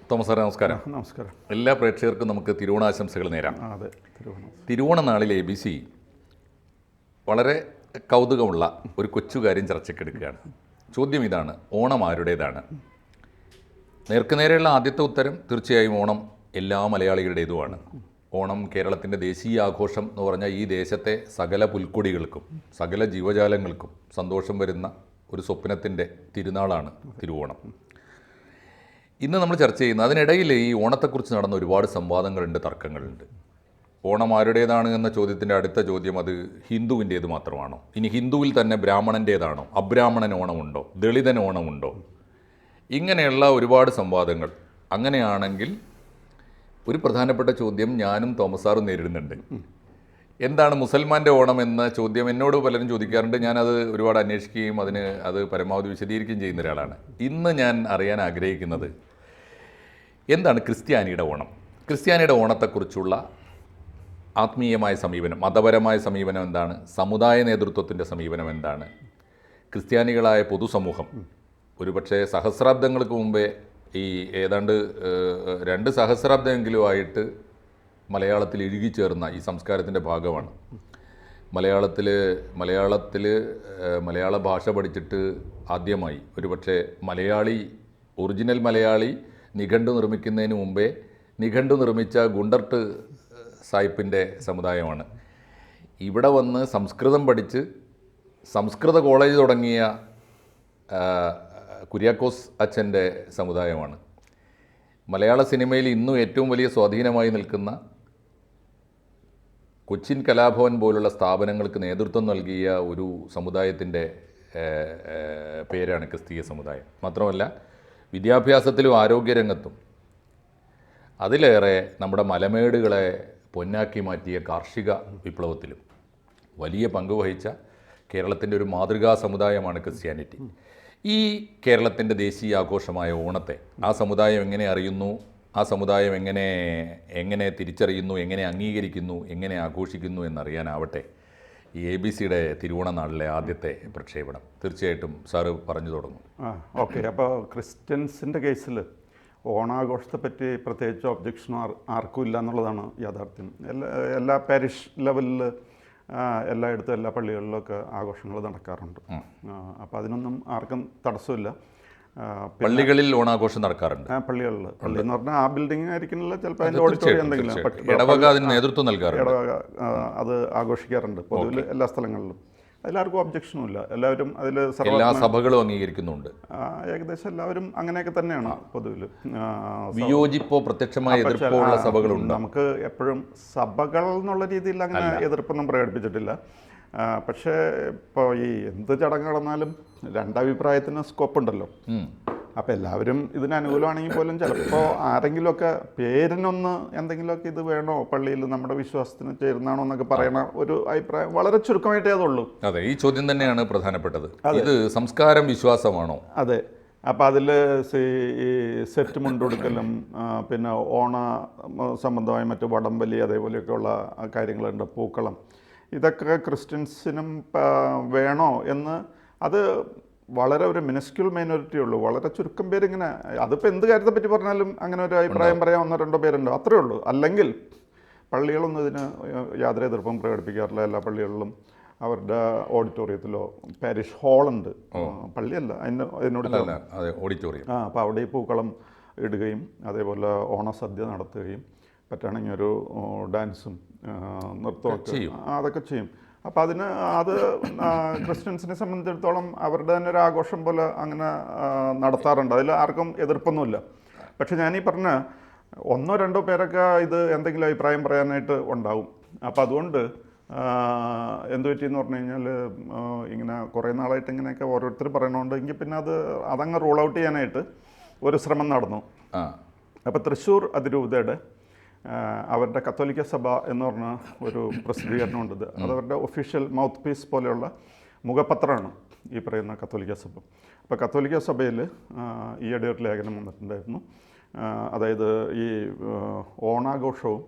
Thomas സാറേ നമസ്കാരം. നമസ്കാരം. എല്ലാ പ്രേക്ഷകർക്കും നമുക്ക് തിരുവോണാശംസകൾ നേരാം. അതെ, തിരുവോണ നാളിൽ ABC വളരെ കൗതുകമുള്ള ഒരു കൊച്ചു കാര്യം ചർച്ചയ്ക്കെടുക്കുകയാണ്. ചോദ്യം ഇതാണ്: ഓണം ആരുടേതാണ്? നേർക്കുനേരെയുള്ള ആദ്യത്തെ ഉത്തരം തീർച്ചയായും ഓണം എല്ലാ മലയാളികളുടേതുമാണ്. ഓണം കേരളത്തിൻ്റെ ദേശീയ ആഘോഷം എന്ന് പറഞ്ഞാൽ ഈ ദേശത്തെ സകല പുൽക്കൊടികൾക്കും സകല ജീവജാലങ്ങൾക്കും സന്തോഷം വരുന്ന ഒരു സ്വപ്നത്തിൻ്റെ തിരുനാളാണ് തിരുവോണം. ഇന്ന് നമ്മൾ ചർച്ച ചെയ്യുന്നത് അതിനിടയിൽ ഈ ഓണത്തെക്കുറിച്ച് നടന്ന ഒരുപാട് സംവാദങ്ങളുണ്ട്, തർക്കങ്ങളുണ്ട്. ഓണം ആരുടേതാണ് എന്ന ചോദ്യത്തിൻ്റെ അടുത്ത ചോദ്യം അത് ഹിന്ദുവിൻ്റേത് മാത്രമാണോ? ഇനി ഹിന്ദുവിൽ തന്നെ ബ്രാഹ്മണൻ്റേതാണോ? അബ്രാഹ്മണൻ ഓണമുണ്ടോ? ദളിതൻ ഓണമുണ്ടോ? ഇങ്ങനെയുള്ള ഒരുപാട് സംവാദങ്ങൾ. അങ്ങനെയാണെങ്കിൽ ഒരു പ്രധാനപ്പെട്ട ചോദ്യം ഞാനും തോമസ് സാറും നേരിടുന്നുണ്ട്. എന്താണ് മുസൽമാൻ്റെ ഓണം എന്ന ചോദ്യം എന്നോട് പലരും ചോദിക്കാറുണ്ട്. ഞാനത് ഒരുപാട് അന്വേഷിക്കുകയും അത് പരമാവധി വിശദീകരിക്കുകയും ചെയ്യുന്ന ഒരാളാണ്. ഇന്ന് ഞാൻ അറിയാൻ ആഗ്രഹിക്കുന്നത് എന്താണ് ക്രിസ്ത്യാനിയുടെ ഓണം? ക്രിസ്ത്യാനിയുടെ ഓണത്തെക്കുറിച്ചുള്ള ആത്മീയമായ സമീപനം, മതപരമായ സമീപനം എന്താണ്? സമുദായ നേതൃത്വത്തിൻ്റെ സമീപനം എന്താണ്? ക്രിസ്ത്യാനികളായ പൊതുസമൂഹം ഒരുപക്ഷെ സഹസ്രാബ്ദങ്ങൾക്ക് മുമ്പേ ഈ ഏതാണ്ട് 2 സഹസ്രാബ്ദമെങ്കിലുമായിട്ട് മലയാളത്തിൽ ഇഴുകിച്ചേർന്ന ഈ സംസ്കാരത്തിൻ്റെ ഭാഗമാണ്. മലയാള ഭാഷ പഠിച്ചിട്ട് ആദ്യമായി ഒരുപക്ഷെ ഒറിജിനൽ മലയാളി നിഘണ്ടു നിർമ്മിക്കുന്നതിന് മുമ്പേ നിഘണ്ടു നിർമ്മിച്ച ഗുണ്ടർട്ട് സായിപ്പിൻ്റെ സമുദായമാണ്. ഇവിടെ വന്ന് സംസ്കൃതം പഠിച്ച് സംസ്കൃത കോളേജ് തുടങ്ങിയ കുര്യാക്കോസ് അച്ഛൻ്റെ സമുദായമാണ്. മലയാള സിനിമയിൽ ഇന്നും ഏറ്റവും വലിയ സ്വാധീനമായി നിൽക്കുന്ന കൊച്ചിൻ കലാഭവൻ പോലുള്ള സ്ഥാപനങ്ങൾക്ക് നേതൃത്വം നൽകിയ ഒരു സമുദായത്തിൻ്റെ പേരാണ് ക്രിസ്തീയ സമുദായം. മാത്രമല്ല വിദ്യാഭ്യാസത്തിലും ആരോഗ്യരംഗത്തും അതിലേറെ നമ്മുടെ മലമേടുകളെ പൊന്നാക്കി മാറ്റിയ കാർഷിക വിപ്ലവത്തിലും വലിയ പങ്ക് വഹിച്ച കേരളത്തിൻ്റെ ഒരു മാതൃകാ സമുദായമാണ് ക്രിസ്ത്യാനിറ്റി. ഈ കേരളത്തിൻ്റെ ദേശീയ ആഘോഷമായ ഓണത്തെ ആ സമുദായം എങ്ങനെ അറിയുന്നു, ആ സമുദായം എങ്ങനെ തിരിച്ചറിയുന്നു, എങ്ങനെ അംഗീകരിക്കുന്നു, എങ്ങനെ ആഘോഷിക്കുന്നു എന്നറിയാനാവട്ടെ ഈ ABCയുടെ തിരുവോണ നാളിലെ ആദ്യത്തെ പ്രക്ഷേപണം. തീർച്ചയായിട്ടും സാറ് പറഞ്ഞു തുടങ്ങും. ഓക്കെ. അപ്പോൾ ക്രിസ്ത്യൻസിൻ്റെ കേസിൽ ഓണാഘോഷത്തെപ്പറ്റി പ്രത്യേകിച്ച് ഒബ്ജക്ഷൻ ആർക്കും ഇല്ല എന്നുള്ളതാണ് യാഥാർത്ഥ്യം. എല്ലാ പാരിഷ് ലെവലിൽ എല്ലായിടത്തും എല്ലാ പള്ളികളിലൊക്കെ ആഘോഷങ്ങൾ നടക്കാറുണ്ട്. അപ്പോൾ അതിനൊന്നും ആർക്കും തടസ്സമില്ല. പള്ളികളിൽ ഓണാഘോഷം നടക്കാറുണ്ട്. പള്ളി എന്ന് പറഞ്ഞാൽ ആ ബിൽഡിംഗ് ആയിരിക്കുന്നില്ല, ചിലപ്പോൾ അതിൻ്റെ ഓഡിറ്റോറിയം എന്തെങ്കിലും ഇടവക അതിന് നേതൃത്വം നൽകാറുണ്ട്. അത് ആഘോഷിക്കാറുണ്ട് പൊതുവിൽ എല്ലാ സ്ഥലങ്ങളിലും. അതിലാർക്കും ഒബ്ജക്ഷനും ഇല്ല. എല്ലാവരും അതിൽ എല്ലാ സഭകളും അംഗീകരിക്കുന്നുണ്ട്. ഏകദേശം എല്ലാവരും അങ്ങനെയൊക്കെ തന്നെയാണ് പൊതുവിൽ. വിയോജിപ്പോ പ്രത്യക്ഷമായ എതിർപ്പോ ഉള്ള സഭകളുണ്ട്. നമുക്ക് എപ്പോഴും സഭകൾ എന്നുള്ള രീതിയിൽ അങ്ങനെ എതിർപ്പൊന്നും പ്രകടിപ്പിച്ചിട്ടില്ല. പക്ഷേ ഇപ്പോൾ ഈ എന്ത് ചടങ്ങ് നടന്നാലും രണ്ടഭിപ്രായത്തിന് സ്കോപ്പ് ഉണ്ടല്ലോ. അപ്പോൾ എല്ലാവരും ഇതിന് അനുകൂലമാണെങ്കിൽ പോലും ചിലപ്പോൾ ആരെങ്കിലുമൊക്കെ പേരിനൊന്ന് എന്തെങ്കിലുമൊക്കെ ഇത് വേണോ, പള്ളിയിൽ നമ്മുടെ വിശ്വാസത്തിന് ചേരുന്നാണോ എന്നൊക്കെ പറയണ ഒരു അഭിപ്രായം വളരെ ചുരുക്കമായിട്ടേ അതുള്ളൂ. അതെ, ഈ ചോദ്യം തന്നെയാണ് പ്രധാനപ്പെട്ടത്. ഇത് സംസ്കാരം വിശ്വാസമാണോ? അതെ. അപ്പോൾ അതിൽ ഈ സെറ്റ് മുണ്ടുകൊടുക്കലും പിന്നെ ഓണ സംബന്ധമായ മറ്റ് വടംവലി അതേപോലെയൊക്കെയുള്ള കാര്യങ്ങളുണ്ട്, പൂക്കളം, ഇതൊക്കെ ക്രിസ്ത്യൻസിനും വേണോ എന്ന് അത് വളരെ ഒരു മിനിസ്ക്യൂൾ മൈനോറിറ്റി ഉള്ളൂ. വളരെ ചുരുക്കം പേരിങ്ങനെ, അതിപ്പോൾ എന്ത് കാര്യത്തെ പറ്റി പറഞ്ഞാലും അങ്ങനെ ഒരു അഭിപ്രായം പറയാൻ 1-2 പേരുണ്ടോ, അത്രയേ ഉള്ളൂ. അല്ലെങ്കിൽ പള്ളികളൊന്നും ഇതിന് യാതൊരു എതിർപ്പും പ്രകടിപ്പിക്കാറില്ല. എല്ലാ പള്ളികളിലും അവരുടെ ഓഡിറ്റോറിയത്തിലോ പാരിഷ് ഹാളുണ്ട്, പള്ളിയല്ല, അതിനോട് ഓഡിറ്റോറിയം. അപ്പോൾ അവിടെ ഈ പൂക്കളം ഇടുകയും അതേപോലെ ഓണസദ്യ നടത്തുകയും പറ്റുകയാണെങ്കിൽ ഒരു ഡാൻസും നൃത്തമൊക്കെ അതൊക്കെ ചെയ്യും. അപ്പോൾ അത് ക്രിസ്ത്യൻസിനെ സംബന്ധിച്ചിടത്തോളം അവരുടെ തന്നെ ഒരു ആഘോഷം പോലെ അങ്ങനെ നടത്താറുണ്ട്. അതിൽ ആർക്കും എതിർപ്പൊന്നുമില്ല. പക്ഷെ ഞാനീ പറഞ്ഞ 1-2 പേരൊക്കെ ഇത് എന്തെങ്കിലും അഭിപ്രായം പറയാനായിട്ട് ഉണ്ടാവും. അപ്പോൾ അതുകൊണ്ട് എന്ത് പറ്റിയെന്ന് പറഞ്ഞു കഴിഞ്ഞാൽ ഇങ്ങനെ കുറേ നാളായിട്ട് ഇങ്ങനെയൊക്കെ ഓരോരുത്തർ പറയണോണ്ടെങ്കിൽ പിന്നെ അതങ്ങ് റൂൾ ഔട്ട് ചെയ്യാനായിട്ട് ഒരു ശ്രമം നടന്നു. അപ്പോൾ തൃശ്ശൂർ അതിരൂപതയുടെ അവരുടെ കത്തോലിക്ക സഭ എന്ന് പറഞ്ഞ ഒരു പ്രസിദ്ധീകരണമുണ്ട്. അതവരുടെ ഒഫീഷ്യൽ മൗത്ത് പീസ് പോലെയുള്ള മുഖപത്രമാണ് ഈ പറയുന്ന കത്തോലിക്ക സഭ. അപ്പോൾ കത്തോലിക്ക സഭയിൽ ഈയിടെ ഒരു ലേഖനം വന്നിട്ടുണ്ടായിരുന്നു. അതായത് ഈ ഓണാഘോഷവും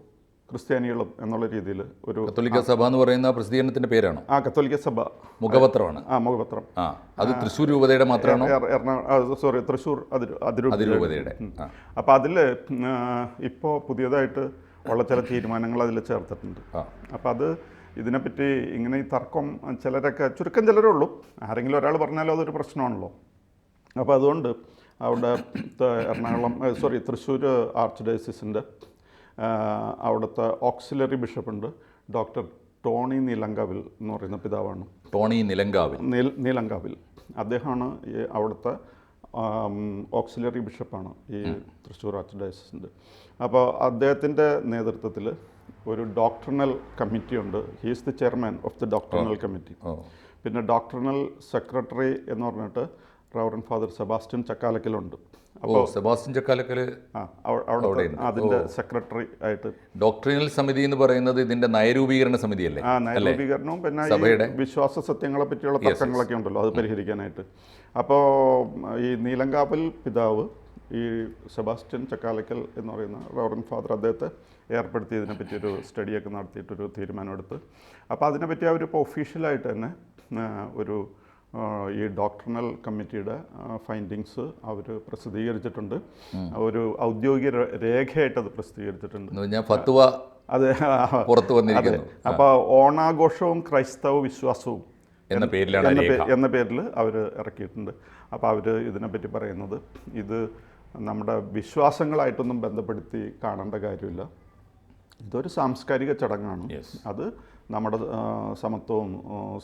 ക്രിസ്ത്യാനികളും എന്നുള്ള രീതിയിൽ ഒരു കത്തോലിക്ക സഭ എന്ന് പറയുന്ന പ്രസിദ്ധീകരണത്തിന്റെ പേരാണോ? കത്തോലിക്ക സഭ മുഖപത്രമാണ്. മുഖപത്രം. അത് തൃശ്ശൂർ രൂപതയുടെ മാത്രമാണോ? സോറി, തൃശ്ശൂർ അതിരൂപതയുടെ. അപ്പോൾ അതിൽ ഇപ്പോൾ പുതിയതായിട്ട് ഉള്ള ചില തീരുമാനങ്ങൾ അതിൽ ചേർത്തിട്ടുണ്ട്. അപ്പോൾ അത് ഇതിനെപ്പറ്റി ഇങ്ങനെ ഈ തർക്കം ചിലരൊക്കെ, ചുരുക്കം ചിലരേ ഉള്ളൂ, ആരെങ്കിലും ഒരാൾ പറഞ്ഞാലോ അതൊരു പ്രശ്നമാണല്ലോ. അപ്പോൾ അതുകൊണ്ട് അവിടെ തൃശ്ശൂർ ആർച്ച് ഡയസിസിൻ്റെ അവിടുത്തെ ഓക്സിലറി ബിഷപ്പുണ്ട്, ഡോക്ടർ ടോണി നീലങ്കാവിൽ എന്ന് പറയുന്ന പിതാവാണ്. ടോണി നീലങ്കാവിൽ അദ്ദേഹമാണ് ഈ അവിടുത്തെ ഓക്സിലറി ബിഷപ്പാണ് ഈ തൃശ്ശൂർ ആർച്ച് ഡയസിസിൻ്റെ. അപ്പോൾ അദ്ദേഹത്തിൻ്റെ നേതൃത്വത്തിൽ ഒരു ഡോക്ടറിനൽ കമ്മിറ്റി ഉണ്ട്. He is the chairman of the doctrinal committee. പിന്നെ ഡോക്ടറിനൽ സെക്രട്ടറി എന്ന് പറഞ്ഞിട്ട് റവറൻഡ് ഫാദർ സെബാസ്റ്റ്യൻ ചക്കാലക്കലുണ്ട്. അപ്പോൾ സെബാസ്റ്റ്യൻ ചക്കാലക്കൽ അവിടെ അതിൻ്റെ സെക്രട്ടറി ആയിട്ട്. ഡോക്ടറിനൽ സമിതി എന്ന് പറയുന്നത് ഇതിന്റെ നയരൂപീകരണ സമിതിയല്ലേ? നയരൂപീകരണവും പിന്നെ ഈ വിശ്വാസ സത്യങ്ങളെ പറ്റിയുള്ള തർക്കങ്ങളൊക്കെ ഉണ്ടല്ലോ, അത് പരിഹരിക്കാനായിട്ട്. അപ്പോൾ ഈ നീലങ്കാവിൽ പിതാവ് ഈ സെബാസ്റ്റ്യൻ ചക്കാലക്കൽ എന്ന് പറയുന്ന റവറൻഡ് ഫാദർ അദ്ദേഹത്തെ ഏർപ്പെടുത്തി ഇതിനെപ്പറ്റിയൊരു സ്റ്റഡിയൊക്കെ നടത്തിയിട്ടൊരു തീരുമാനമെടുത്ത്. അപ്പോൾ അതിനെപ്പറ്റി അവരിപ്പോൾ ഒഫീഷ്യലായിട്ട് തന്നെ ഒരു ഈ ഡോക്ടറിനൽ കമ്മിറ്റിയുടെ ഫൈൻഡിങ്സ് അവർ പ്രസിദ്ധീകരിച്ചിട്ടുണ്ട്. ഒരു ഔദ്യോഗിക രേഖയായിട്ട് അത് പ്രസിദ്ധീകരിച്ചിട്ടുണ്ട്. അതെ, പുറത്തു വന്നിരിക്കുന്നു. അപ്പോൾ ഓണാഘോഷവും ക്രൈസ്തവ വിശ്വാസവും എന്ന പേരിൽ അവർ ഇറക്കിയിട്ടുണ്ട്. അപ്പോൾ അവർ ഇതിനെപ്പറ്റി പറയുന്നത് ഇത് നമ്മുടെ വിശ്വാസങ്ങളായിട്ടൊന്നും ബന്ധപ്പെടുത്തി കാണേണ്ട കാര്യമില്ല, ഇതൊരു സാംസ്കാരിക ചടങ്ങാണ്. അത് നമ്മുടെ സമത്വവും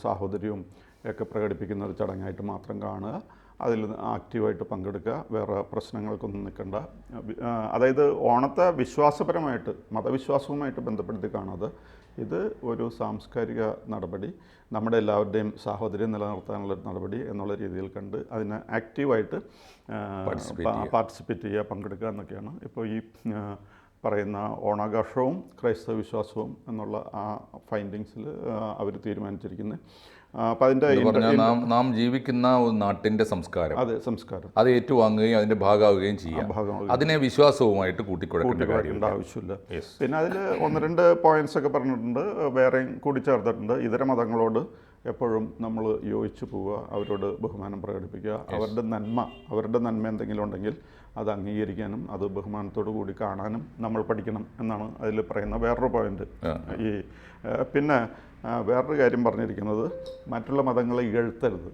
സാഹോദര്യവും ഒക്കെ പ്രകടിപ്പിക്കുന്ന ഒരു ചടങ്ങായിട്ട് മാത്രം കാണുക, അതിൽ ആക്റ്റീവായിട്ട് പങ്കെടുക്കുക, വേറെ പ്രശ്നങ്ങൾക്കൊന്നും നിൽക്കണ്ട. അതായത് ഓണത്തെ വിശ്വാസപരമായിട്ട് മതവിശ്വാസവുമായിട്ട് ബന്ധപ്പെടുത്തി കാണാതെ ഇത് ഒരു സാംസ്കാരിക നടപടി, നമ്മുടെ എല്ലാവരുടെയും സാഹോദര്യം നിലനിർത്താനുള്ള നടപടി എന്നുള്ള രീതിയിൽ കണ്ട് അതിനെ ആക്റ്റീവായിട്ട് പാർട്ടിസിപ്പേറ്റ് ചെയ്യുക, പങ്കെടുക്കുക എന്നൊക്കെയാണ് ഇപ്പോൾ ഈ പറയുന്ന ഓണാഘോഷവും ക്രൈസ്തവ വിശ്വാസവും എന്നുള്ള ആ ഫൈൻഡിങ്സിൽ അവർ തീരുമാനിച്ചിരിക്കുന്നത്. അപ്പം അതിൻ്റെ നാം ജീവിക്കുന്ന നാട്ടിൻ്റെ സംസ്കാരം, അതെ, സംസ്കാരം അത് ഏറ്റുവാങ്ങുകയും അതിൻ്റെ ഭാഗമാവുകയും ചെയ്യാം. അതിനെ വിശ്വാസവുമായിട്ട് കൂട്ടിക്കൊടുക്കേണ്ട ആവശ്യമില്ല. പിന്നെ അതിൽ 1-2 പോയിന്റ്സ് ഒക്കെ പറഞ്ഞിട്ടുണ്ട്, വേറെയും കൂടി ചേർത്തിട്ടുണ്ട്. ഇതര മതങ്ങളോട് എപ്പോഴും നമ്മൾ യോജിച്ചു പോവുക, അവരോട് ബഹുമാനം പ്രകടിപ്പിക്കുക, അവരുടെ നന്മ എന്തെങ്കിലും ഉണ്ടെങ്കിൽ അത് അംഗീകരിക്കാനും അത് ബഹുമാനത്തോടു കൂടി കാണാനും നമ്മൾ പഠിക്കണം എന്നാണ് അതിൽ പറയുന്ന വേറൊരു പോയിന്റ്. ഈ പിന്നെ വേറൊരു കാര്യം പറഞ്ഞിരിക്കുന്നത് മറ്റുള്ള മതങ്ങളെ ഇഴത്തരുത്.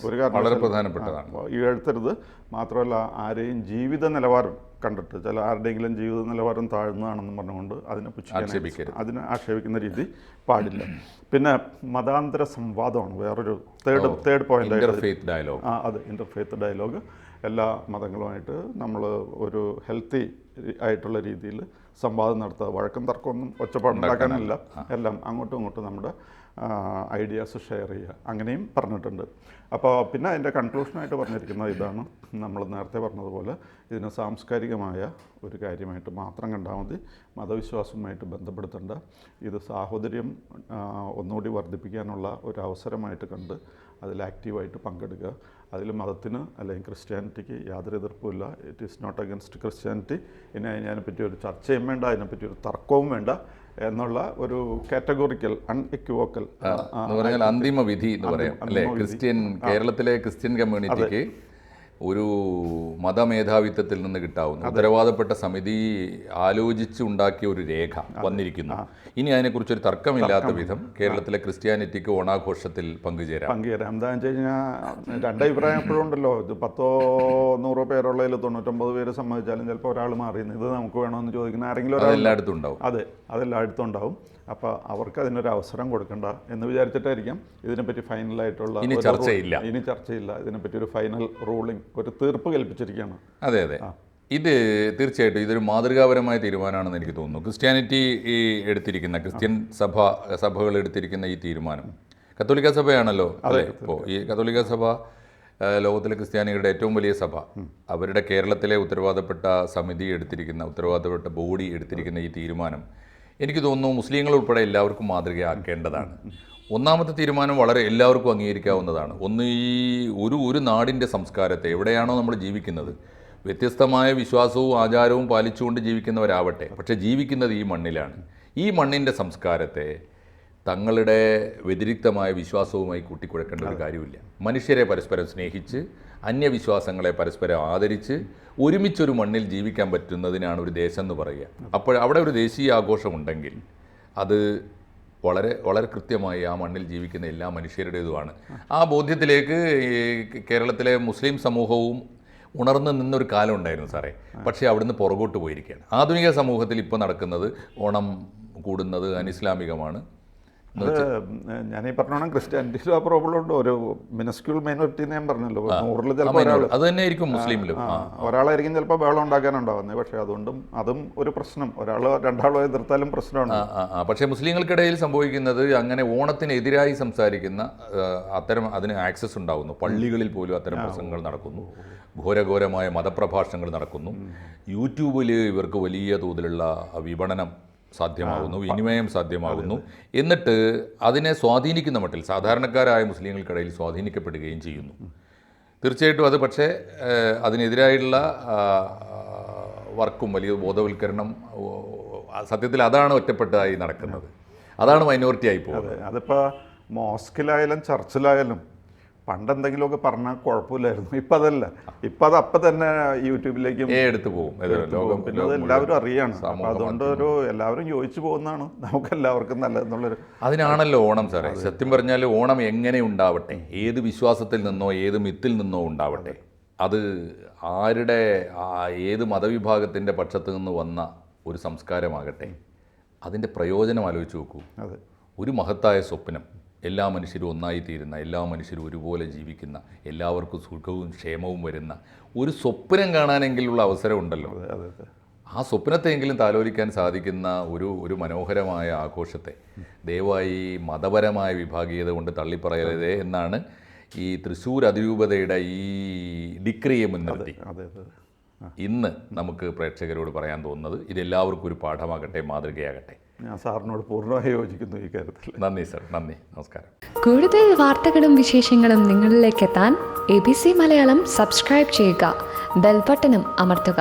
ഒരു വളരെ പ്രധാനപ്പെട്ടതാണ്. ഇഴത്തരുത് മാത്രമല്ല, ആരെയും ജീവിത നിലവാരം കണ്ടിട്ട് ആരുടെയെങ്കിലും ജീവിത നിലവാരം താഴ്ന്നതാണെന്ന് പറഞ്ഞുകൊണ്ട് അതിനെ ആക്ഷേപിക്കുന്ന രീതി പാടില്ല. പിന്നെ മതാന്തര സംവാദമാണ് വേറൊരു തേർഡ് പോയിന്റ്. അതെ, ഇന്റർഫെയ്ത്ത് ഡയലോഗ്. എല്ലാ മതങ്ങളുമായിട്ട് നമ്മൾ ഒരു ഹെൽത്തി ആയിട്ടുള്ള രീതിയിൽ സംവാദം നടത്തുക, വഴക്കം തർക്കമൊന്നും ഒച്ചപ്പാടുണ്ടാക്കാനല്ല, എല്ലാം അങ്ങോട്ടും ഇങ്ങോട്ടും നമ്മുടെ ഐഡിയാസ് ഷെയർ ചെയ്യുക, അങ്ങനെയും പറഞ്ഞിട്ടുണ്ട്. അപ്പോൾ പിന്നെ അതിൻ്റെ കൺക്ലൂഷനായിട്ട് പറഞ്ഞിരിക്കുന്നത് ഇതാണ്, നമ്മൾ നേരത്തെ പറഞ്ഞതുപോലെ ഇതിന് സാംസ്കാരികമായ ഒരു കാര്യമായിട്ട് മാത്രം കണ്ടാൽ മതി, മതവിശ്വാസവുമായിട്ട് ബന്ധപ്പെടുത്തേണ്ട, ഇത് സാഹോദര്യം ഒന്നുകൂടി വർദ്ധിപ്പിക്കാനുള്ള ഒരു അവസരമായിട്ട് കണ്ട് അതിൽ ആക്റ്റീവായിട്ട് പങ്കെടുക്കുക. അതിൽ മതത്തിന് അല്ലെങ്കിൽ ക്രിസ്ത്യാനിറ്റിക്ക് യാതൊരു എതിർപ്പുമില്ല. It is not against Christianity. ഇനി അതിനെപ്പറ്റി ഒരു ചർച്ചയും വേണ്ട, അതിനെപ്പറ്റി ഒരു തർക്കവും വേണ്ട എന്നുള്ള ഒരു കാറ്റഗോറിക്കൽ അൺഇക്വോക്കൽ എന്ന് പറഞ്ഞാൽ അന്തിമ വിധി എന്ന് പറയാം അല്ലേ? കേരളത്തിലെ ക്രിസ്ത്യൻ കമ്മ്യൂണിറ്റിക്ക് ഒരു മതമേധാവിത്വത്തിൽ നിന്ന് കിട്ടാവുന്ന ഉത്തരവാദപ്പെട്ട സമിതി ആലോചിച്ചുണ്ടാക്കിയ ഒരു രേഖ വന്നിരിക്കുന്നു. ഇനി അതിനെക്കുറിച്ചൊരു തർക്കമില്ലാത്ത വിധം കേരളത്തിലെ ക്രിസ്ത്യാനിറ്റിക്ക് ഓണാഘോഷത്തിൽ പങ്കുചേരാം. എന്താണെന്ന് വെച്ച് കഴിഞ്ഞാൽ രണ്ടഭിപ്രായം എപ്പോഴും ഉണ്ടല്ലോ. ഇത് 10-100 പേരുള്ളതിൽ 99 പേര് സമ്മതിച്ചാലും ചിലപ്പോൾ ഒരാൾ മാറിയുന്നു, ഇത് നമുക്ക് വേണമെന്ന് ചോദിക്കുന്ന ആരെങ്കിലും എല്ലായിടത്തും ഉണ്ടാവും. അതെ, അതെല്ലായിടത്തും ഉണ്ടാവും. അപ്പോൾ അവർക്ക് അതിനൊരു അവസരം കൊടുക്കണ്ട എന്ന് വിചാരിച്ചിട്ടായിരിക്കാം ഇതിനെപ്പറ്റി ഫൈനലായിട്ടുള്ള ഇനി ചർച്ചയില്ല, ഇതിനെപ്പറ്റി ഒരു ഫൈനൽ റൂളിംഗ്, ഒരു തീർപ്പ് കൽപ്പിച്ചിരിക്കുകയാണ്. അതെ, ഇത് തീർച്ചയായിട്ടും ഇതൊരു മാതൃകാപരമായ തീരുമാനമാണെന്ന് എനിക്ക് തോന്നുന്നു. ക്രിസ്ത്യാനിറ്റി എടുത്തിരിക്കുന്ന ക്രിസ്ത്യൻ സഭകൾ എടുത്തിരിക്കുന്ന ഈ തീരുമാനം, കത്തോലിക്ക സഭയാണല്ലോ അല്ലേ? ഇപ്പോൾ ഈ കത്തോലിക്ക സഭ ലോകത്തിലെ ക്രിസ്ത്യാനികളുടെ ഏറ്റവും വലിയ സഭ, അവരുടെ കേരളത്തിലെ ഉത്തരവാദപ്പെട്ട സമിതി എടുത്തിരിക്കുന്ന, ഉത്തരവാദപ്പെട്ട ബോഡി എടുത്തിരിക്കുന്ന ഈ തീരുമാനം എനിക്ക് തോന്നുന്നു മുസ്ലിങ്ങൾ ഉൾപ്പെടെ എല്ലാവർക്കും മാതൃകയാക്കേണ്ടതാണ്. ഒന്നാമത്തെ തീരുമാനം വളരെ എല്ലാവർക്കും അംഗീകരിക്കാവുന്നതാണ്. ഒന്ന്, ഈ ഒരു നാടിൻ്റെ സംസ്കാരത്തെ, എവിടെയാണോ നമ്മൾ ജീവിക്കുന്നത്, വ്യത്യസ്തമായ വിശ്വാസവും ആചാരവും പാലിച്ചുകൊണ്ട് ജീവിക്കുന്നവരാവട്ടെ, പക്ഷേ ജീവിക്കുന്നത് ഈ മണ്ണിലാണ്. ഈ മണ്ണിൻ്റെ സംസ്കാരത്തെ തങ്ങളുടെ വ്യതിരിക്തമായ വിശ്വാസവുമായി കൂട്ടിക്കുഴക്കേണ്ട ഒരു കാര്യമില്ല. മനുഷ്യരെ പരസ്പരം സ്നേഹിച്ച് അന്യവിശ്വാസങ്ങളെ പരസ്പരം ആദരിച്ച് ഒരുമിച്ചൊരു മണ്ണിൽ ജീവിക്കാൻ പറ്റുന്നതിനാണ് ഒരു ദേശം എന്ന് പറയുക. അപ്പോൾ അവിടെ ഒരു ദേശീയ ആഘോഷമുണ്ടെങ്കിൽ അത് വളരെ വളരെ കൃത്യമായി ആ മണ്ണിൽ ജീവിക്കുന്ന എല്ലാ മനുഷ്യരുടേതുമാണ്. ആ ബോധ്യത്തിലേക്ക് കേരളത്തിലെ മുസ്ലിം സമൂഹവും ഉണർന്നു നിന്നൊരു കാലം ഉണ്ടായിരുന്നു സാറേ. പക്ഷേ അവിടുന്ന് പുറകോട്ട് പോയിരിക്കുകയാണ്. ആധുനിക സമൂഹത്തിൽ ഇപ്പോൾ നടക്കുന്നത് ഓണം കൂടുന്നത് അനിസ്ലാമികമാണ്. ഞാൻ ഈ പറഞ്ഞോണം ക്രിസ്ത്യാനിറ്റിയിലും ആ പ്രോബ്ലം ഉണ്ട്. ഒരു മിനിസ്ക്യൂൾ മൈനോറിറ്റി ഞാൻ പറഞ്ഞല്ലോ, 100-ൽ ചിലപ്പോൾ അത് തന്നെ ആയിരിക്കും മുസ്ലിമിലും. ഒരാളായിരിക്കും ചിലപ്പോൾ ബഹളം ഉണ്ടാക്കാനുണ്ടാവുന്നത്. പക്ഷേ അതും ഒരു പ്രശ്നം. രണ്ടാളോ എതിർത്താലും പ്രശ്നമാണ്. പക്ഷേ മുസ്ലിങ്ങൾക്കിടയിൽ സംഭവിക്കുന്നത് അങ്ങനെ ഓണത്തിനെതിരായി സംസാരിക്കുന്ന അതിന് ആക്സസ് ഉണ്ടാകുന്നു. പള്ളികളിൽ പോലും അത്തരം പ്രസംഗങ്ങൾ നടക്കുന്നു. ഘോരഘോരമായ മതപ്രഭാഷണങ്ങൾ നടക്കുന്നു. യൂട്യൂബിൽ ഇവർക്ക് വലിയ തോതിലുള്ള വിപണനം സാധ്യമാകുന്നു, വിനിമയം സാധ്യമാകുന്നു. എന്നിട്ട് അതിനെ സ്വാധീനിക്കുന്ന മട്ടിൽ സാധാരണക്കാരായ മുസ്ലിങ്ങൾക്കിടയിൽ സ്വാധീനിക്കപ്പെടുകയും ചെയ്യുന്നു. തീർച്ചയായിട്ടും അത് പക്ഷേ അതിനെതിരായുള്ള വർക്കും വലിയ ബോധവൽക്കരണം സത്യത്തിൽ അതാണ് ഒറ്റപ്പെട്ടതായി നടക്കുന്നത്. അതാണ് മൈനോറിറ്റി ആയി പോകുന്നത്. അതിപ്പോൾ മോസ്കിലായാലും ചർച്ചിലായാലും പണ്ടെന്തെങ്കിലുമൊക്കെ പറഞ്ഞാൽ കുഴപ്പമില്ലായിരുന്നു. ഇപ്പം അതല്ല. ഇപ്പം അത് അപ്പം തന്നെ യൂട്യൂബിലേക്കും എടുത്തു പോകും. പിന്നെ അത് എല്ലാവരും അറിയാണ്. അപ്പം അതുകൊണ്ട് എല്ലാവരും യോജിച്ചു പോകുന്നതാണ് നമുക്കെല്ലാവർക്കും നല്ലതെന്നുള്ളൊരു. അതിനാണല്ലോ ഓണം സാറേ. സത്യം പറഞ്ഞാൽ ഓണം എങ്ങനെ ഉണ്ടാവട്ടെ, ഏത് വിശ്വാസത്തിൽ നിന്നോ ഏത് മിത്തിൽ നിന്നോ ഉണ്ടാവട്ടെ, അത് ഏത് മതവിഭാഗത്തിൻ്റെ പക്ഷത്ത് നിന്ന് വന്ന ഒരു സംസ്കാരമാകട്ടെ, അതിൻ്റെ പ്രയോജനം ആലോചിച്ച് നോക്കൂ. ഒരു മഹത്തായ സ്വപ്നം, എല്ലാ മനുഷ്യരും ഒന്നായിത്തീരുന്ന, എല്ലാ മനുഷ്യരും ഒരുപോലെ ജീവിക്കുന്ന, എല്ലാവർക്കും സുഖവും ക്ഷേമവും വരുന്ന ഒരു സ്വപ്നം കാണാനെങ്കിലുള്ള അവസരം ഉണ്ടല്ലോ. ആ സ്വപ്നത്തെയെങ്കിലും താലോലിക്കാൻ സാധിക്കുന്ന ഒരു മനോഹരമായ ആഘോഷത്തെ ദയവായി മതപരമായ വിഭാഗീയത കൊണ്ട് തള്ളിപ്പറയരുതേ എന്നാണ് ഈ തൃശ്ശൂർ അതിരൂപതയുടെ ഈ ഡിക്രിയെ മുൻനിർത്തി ഇന്ന് നമുക്ക് പ്രേക്ഷകരോട് പറയാൻ തോന്നുന്നത്. ഇതെല്ലാവർക്കും ഒരു പാഠമാകട്ടെ, മാതൃകയാകട്ടെ. ഞാൻ സാറിനോട് പൂർണ്ണമായി യോജിക്കുന്നു ഈ കാര്യത്തിൽ. നന്ദി സർ, നന്ദി, നമസ്കാരം. കൂടുതൽ വാർത്തകളും വിശേഷങ്ങളും നിങ്ങളിലേക്ക് എത്താൻ ABC മലയാളം സബ്സ്ക്രൈബ് ചെയ്യുക, ബെൽ ബട്ടണും അമർത്തുക.